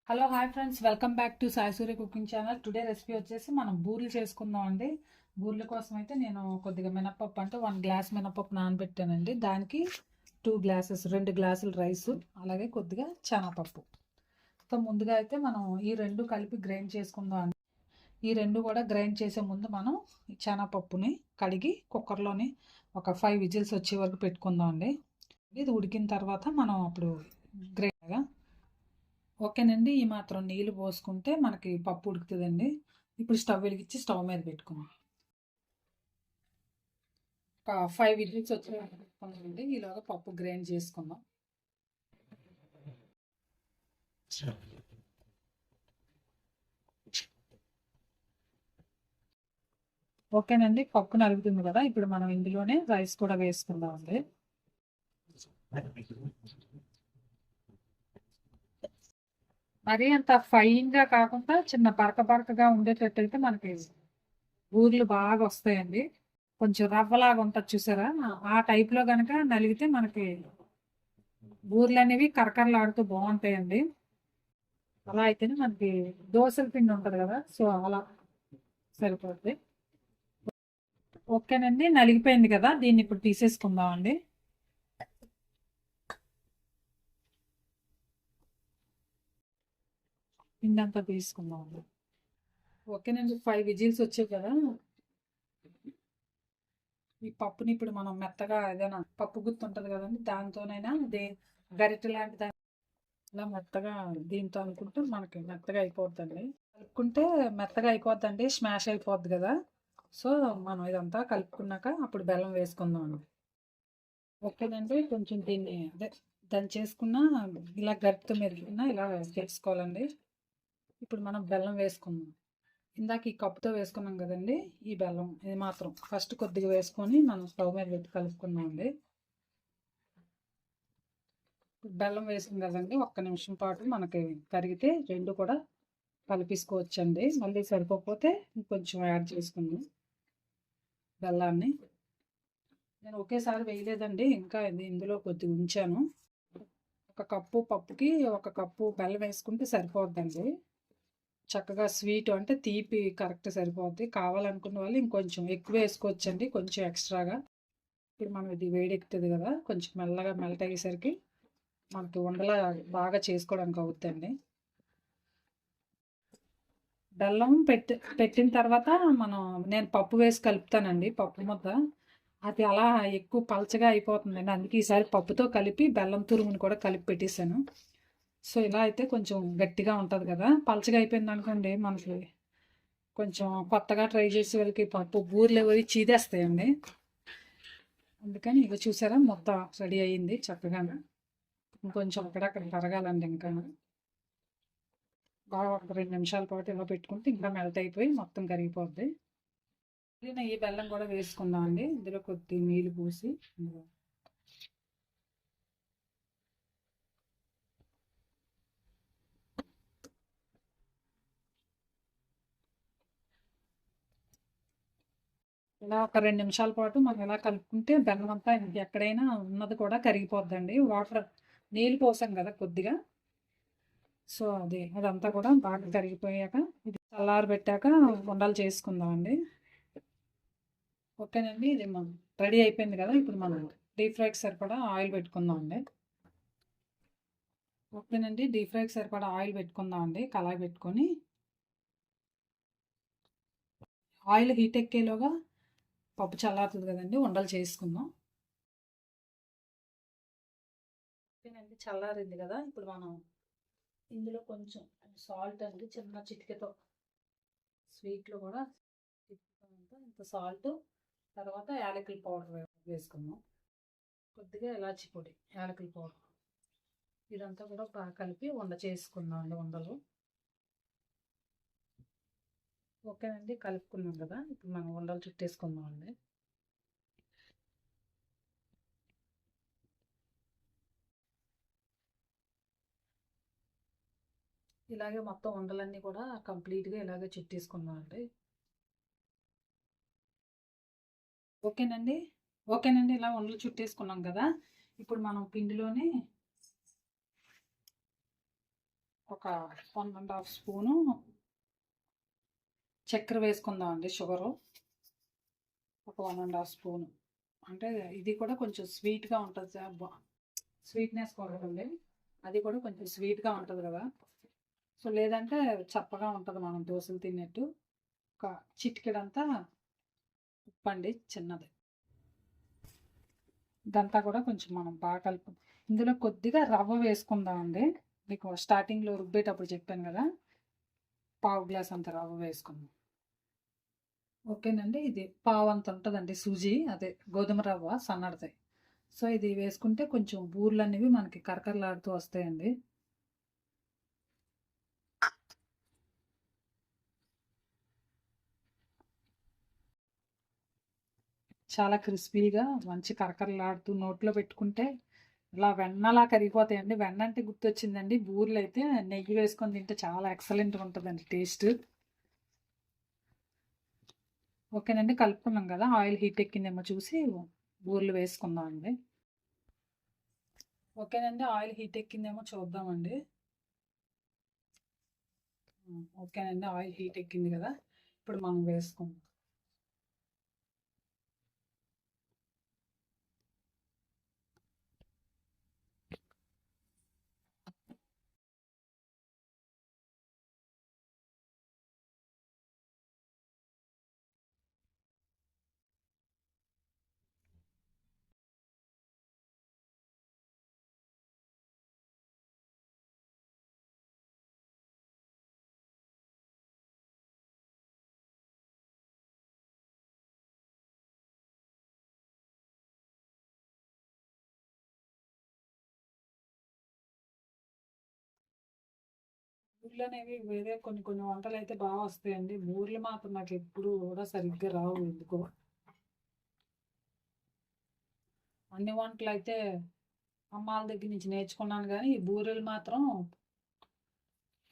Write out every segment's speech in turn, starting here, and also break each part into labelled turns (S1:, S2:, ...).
S1: Hello hi friends, welcome back to Sai Surya cooking channel. Today recipe వచ్చేసి మనం బూరెలు చేసుకుందాం అండి. బూరెల కోసం అయితే నేను కొద్దిగా మినపప్పు అంటే 1 గ్లాస్ మినపప్పు నానబెట్టానండి. దానికి 2 గ్లాసులు రైస్, అలాగే కొద్దిగా శనగపప్పు. సో ముందుగా అయితే మనం ఈ రెండు కలిపి గ్రైండ్ చేసుకుందాం అండి. ఈ రెండు కూడా గ్రైండ్ చేసే ముందు మనం ఈ శనగపప్పుని కడిగి కుక్కర్లోని ఒక 5 విజిల్స్ వచ్చే వరకు పెట్టుకుందాం అండి. ఇది ఉడికిన తర్వాత మనం అప్పుడు గ్రైండ్గా ఓకేనండి. ఈ మాత్రం నీళ్ళు పోసుకుంటే మనకి పప్పు ఉడుకుతుందండి. ఇప్పుడు స్టవ్ వెలిగించి స్టవ్ మీద పెట్టుకున్నాం. ఒక 5 విజిల్స్ వచ్చేయండి. ఈలోగా పప్పు గ్రైండ్ చేసుకుందాం. ఓకేనండి, పప్పు నలుగుతుంది కదా. ఇప్పుడు మనం ఇందులోనే రైస్ కూడా వేసుకుందాం అండి. మరీ అంత ఫైన్గా కాకుండా చిన్న బరకగా ఉండేటట్టయితే మనకి ఊర్లు బాగా వస్తాయండి. కొంచెం రవ్వలాగా ఉంటుంది చూసారా, ఆ టైప్లో కనుక నలిగితే మనకి ఊర్లు అనేవి కరకరలాడుతూ బాగుంటాయండి. అలా అయితేనే మనకి దోశల పిండి ఉంటుంది కదా, సో అలా సరిపోద్ది. ఓకేనండి, నలిగిపోయింది కదా, దీన్ని ఇప్పుడు తీసేసుకుందాం అండి. పిండి అంతా తీసుకుందాం అండి. ఓకేనండి, 5 విజిల్స్ వచ్చాయి కదా. ఈ పప్పుని ఇప్పుడు మనం మెత్తగా ఏదైనా పప్పు గుత్తి ఉంటుంది కదండి, దాంతోనైనా గరిటె లాంటి దాని ఇలా మెత్తగా దీంతో అనుకుంటే మనకి మెత్తగా అయిపోద్దండి. కలుపుకుంటే మెత్తగా అయిపోద్దండి, స్మాష్ అయిపోద్ది కదా. సో మనం ఇదంతా కలుపుకున్నాక అప్పుడు బెల్లం వేసుకుందాం అండి. ఓకేనండి, కొంచెం దీన్ని అదే దంచేసుకున్న ఇలా గరిటెతో మెరుగుకున్నా ఇలా చేసుకోవాలండి. ఇప్పుడు మనం బెల్లం వేసుకుందాం. ఇందాక ఈ కప్పుతో వేసుకున్నాం కదండి, ఈ బెల్లం ఇది మాత్రం ఫస్ట్ కొద్దిగా వేసుకొని మనం స్టవ్ మీద పెట్టి కలుపుకుందాం అండి. బెల్లం వేసాం కదండి, ఒక్క నిమిషం పాటు మనకి కరిగితే రెండు కూడా కలిపేసుకోవచ్చండి. మళ్ళీ సరిపోకపోతే ఇంకొంచెం యాడ్ చేసుకుందాం బెల్లాన్ని. నేను ఒకేసారి వేయలేదండి, ఇంకా ఇందులో కొద్దిగా ఉంచాను. ఒక కప్పు పప్పుకి 1 కప్పు బెల్లం వేసుకుంటే సరిపోద్దండి. చక్కగా స్వీట్ అంటే తీపి కరెక్ట్ సరిపోద్ది. కావాలనుకున్న వాళ్ళు ఇంకొంచెం ఎక్కువ వేసుకోవచ్చండి, కొంచెం ఎక్స్ట్రాగా. ఇప్పుడు మనం ఇది వేడెక్కుతుంది కదా, కొంచెం మెల్లగా మెల్ట్ అయ్యేసరికి మనకి ఉండలా బాగా చేసుకోవడానికి అవుతుందండి. బెల్లం పెట్టిన తర్వాత నేను పప్పు వేసి కలుపుతానండి. పప్పు ముద్ద అది అలా ఎక్కువ పలచగా అయిపోతుందండి, అందుకే ఈసారి పప్పుతో కలిపి బెల్లం తురుముని కూడా కలిపి పెట్టేశాను. సో ఇలా అయితే కొంచెం గట్టిగా ఉంటుంది కదా. పలచగా అయిపోయింది అనుకోండి, మనకి కొంచెం కొత్తగా ట్రై చేసే వాళ్ళకి పప్పు బూరెలు అవి చీదేస్తాయండి. అందుకని ఇక చూసారా, మొత్తం రెడీ అయ్యింది చక్కగా. ఇంకొంచెం అక్కడక్కడ కరగాలండి. ఇంకా బాగా ఒక 2 నిమిషాల పాటు ఇలా పెట్టుకుంటే ఇంకా మెల్ట్ అయిపోయి మొత్తం కరిగిపోద్ది. ఈ బెల్లం కూడా వేసుకుందాం అండి. ఇందులో కొద్ది నీళ్ళు పోసి ఇలా ఒక 2 నిమిషాల పాటు మనం ఇలా కలుపుకుంటే బెల్లం అంతా ఎక్కడైనా ఉన్నది కూడా కరిగిపోద్దండి. నీళ్ళు పోసాం కదా కొద్దిగా, సో అదంతా కూడా బాగా కరిగిపోయాక ఇది చల్లారబెట్టాక ఉండలు చేసుకుందాం అండి. ఓకేనండి, ఇది మనం రెడీ అయిపోయింది కదా. ఇప్పుడు మనం డీప్ ఫ్రైకి సరిపడా ఆయిల్ పెట్టుకుందాం అండి. ఓకేనండి, డీప్ ఫ్రైకి సరిపడా ఆయిల్ పెట్టుకుందాం అండి. కళాయి పెట్టుకొని ఆయిల్ హీట్ ఎక్కేలోగా పప్పు చల్లారుతుంది కదండి, ఉండలు చేసుకుందాం. ఓకేనండి, చల్లారింది కదా. ఇప్పుడు మనం ఇందులో కొంచెం సాల్ట్ అండి, చిన్న చిటికెతో స్వీట్లో కూడా ఇంత సాల్ట్, తర్వాత యాలకుల పౌడర్ వేసుకుందాం. కొద్దిగా ఇలాచి పొడి, యాలకుల పౌడర్, ఇదంతా కూడా బాగా కలిపి చేసుకుందాం అండి ఉండలు. ఓకేనండి, కలుపుకున్నాం కదా. ఇప్పుడు మనం ఉండలు చుట్టేసుకుందాం అండి. ఇలాగే మొత్తం ఉండలన్నీ కూడా కంప్లీట్గా ఇలాగే చుట్టేసుకుందాం అండి. ఓకేనండి, ఇలా ఉండలు చుట్టేసుకున్నాం కదా. ఇప్పుడు మనం పిండిలోనే ఒక 1½ స్పూను చక్కెర వేసుకుందామండి. షుగరు ఒక 1½ స్పూను. అంటే ఇది కూడా కొంచెం స్వీట్గా ఉంటుంది. స్వీట్నెస్ కొరకండి, అది కూడా కొంచెం స్వీట్గా ఉంటుంది కదా. సో లేదంటే చప్పగా ఉంటుంది, మనం దోశలు తిన్నట్టు. ఒక చిటికెడంతా ఉప్పు అండి, చిన్నది. ఇదంతా కూడా కొంచెం మనం బాగా కలుపు. ఇందులో కొద్దిగా రవ్వ వేసుకుందామండి. మీకు స్టార్టింగ్లో రుబ్బేటప్పుడు చెప్పాను కదా, ½ గ్లాస్ అంత రవ్వ వేసుకుందాం. ఓకేనండి. ఇది పావు అంత ఉంటుందండి సూజీ, అదే గోధుమ రవ్వ సన్నడిది. సో ఇది వేసుకుంటే కొంచెం బూర్లు అనేవి మనకి కరకరలాడుతూ వస్తాయండి. చాలా క్రిస్పీగా మంచి కరకరలాడుతూ నోట్లో పెట్టుకుంటే ఇలా వెన్నలా కరిగిపోతాయండి. వెన్న అంటే గుర్తొచ్చిందండి, బూర్లు అయితే నెయ్యి వేసుకొని తింటే చాలా ఎక్సలెంట్గా ఉంటుందండి టేస్ట్. ఓకేనండి, కలుపుకున్నాం కదా. ఆయిల్ హీట్ ఎక్కిందేమో చూసి బూర్లు వేసుకుందాం అండి. ఓకేనండి, ఆయిల్ హీట్ ఎక్కిందేమో చూద్దామండి. ఓకేనండి, ఆయిల్ హీట్ ఎక్కింది కదా, ఇప్పుడు మనం వేసుకుందాం. బూర్లు అనేవి వేరే కొన్ని కొన్ని వంటలు అయితే బాగా వస్తాయండి. బూర్లు మాత్రం నాకు ఎప్పుడు కూడా సరిగ్గా రావు ఎందుకో. అన్ని వంటలు అయితే అమ్మాల దగ్గర నుంచి నేర్చుకున్నాను, కానీ ఈ బూరెలు మాత్రం,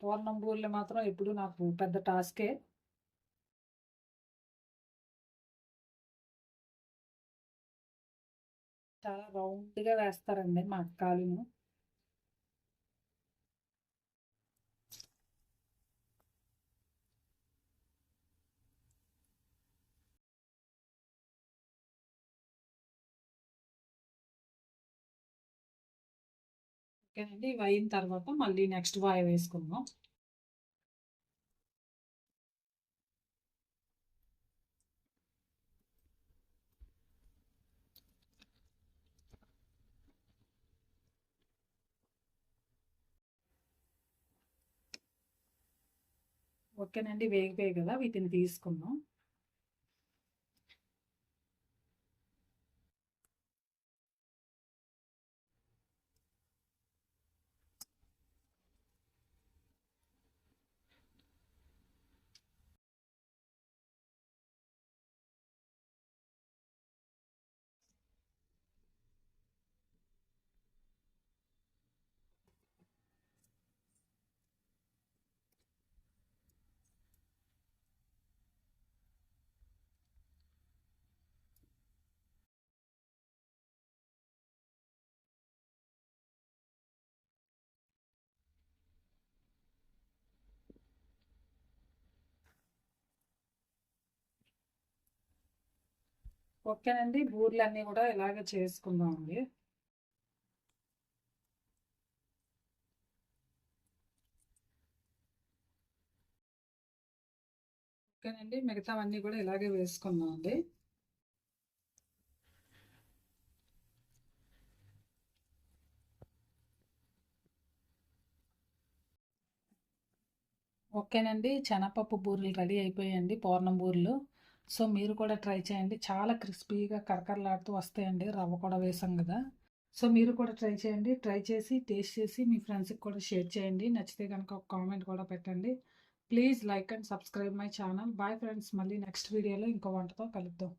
S1: పూర్ణం బూరెలు మాత్రం ఎప్పుడు నాకు పెద్ద టాస్కే. చాలా రౌండ్గా వేస్తారండి మా అక్కాలును. ఓకేనండి, ఇవి అయిన తర్వాత మళ్ళీ నెక్స్ట్ వాయి వేసుకుందాం. ఓకేనండి, వేగిపోయాయి కదా, వీటిని తీసుకుందాం. ఓకేనండి, బూర్లు అన్నీ కూడా ఇలాగే చేసుకుందాం అండి. ఓకేనండి, మిగతావన్నీ కూడా ఇలాగే వేసుకుందాం అండి. ఓకేనండి, శనగపప్పు బూరెలు రెడీ అయిపోయాయండి, పూర్ణం బూరెలు. సో మీరు కూడా ట్రై చేయండి, చాలా క్రిస్పీగా కరకరలాడుతూ వస్తాయండి, రవ్వ కూడా వేసాం కదా. సో మీరు కూడా ట్రై చేయండి, ట్రై చేసి టేస్ట్ చేసి మీ ఫ్రెండ్స్కి కూడా షేర్ చేయండి. నచ్చితే కనుక ఒక కామెంట్ కూడా పెట్టండి. Please like and subscribe my channel. Bye friends, మళ్ళీ నెక్స్ట్ వీడియోలో ఇంకో వంటతో కలుద్దాం.